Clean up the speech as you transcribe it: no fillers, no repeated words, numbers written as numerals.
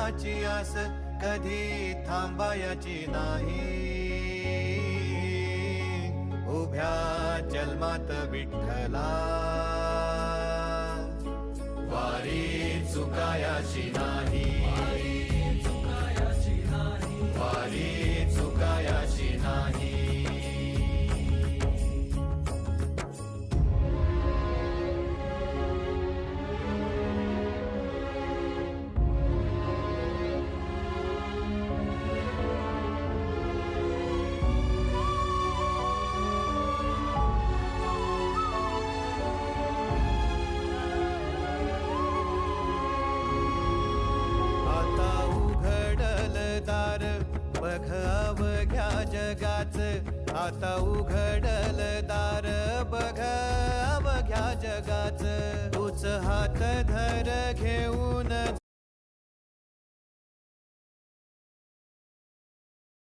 फळाची आस कधी थांबायची नाही. उभ्या जन्मात विठ्ठला वारी चुकायाची नाही. वारी चुकायाची नाही. बघ अवघ्या जगाच, आता उघडल दार बघ अवघ्या जगाच. तूच हात धर घेऊन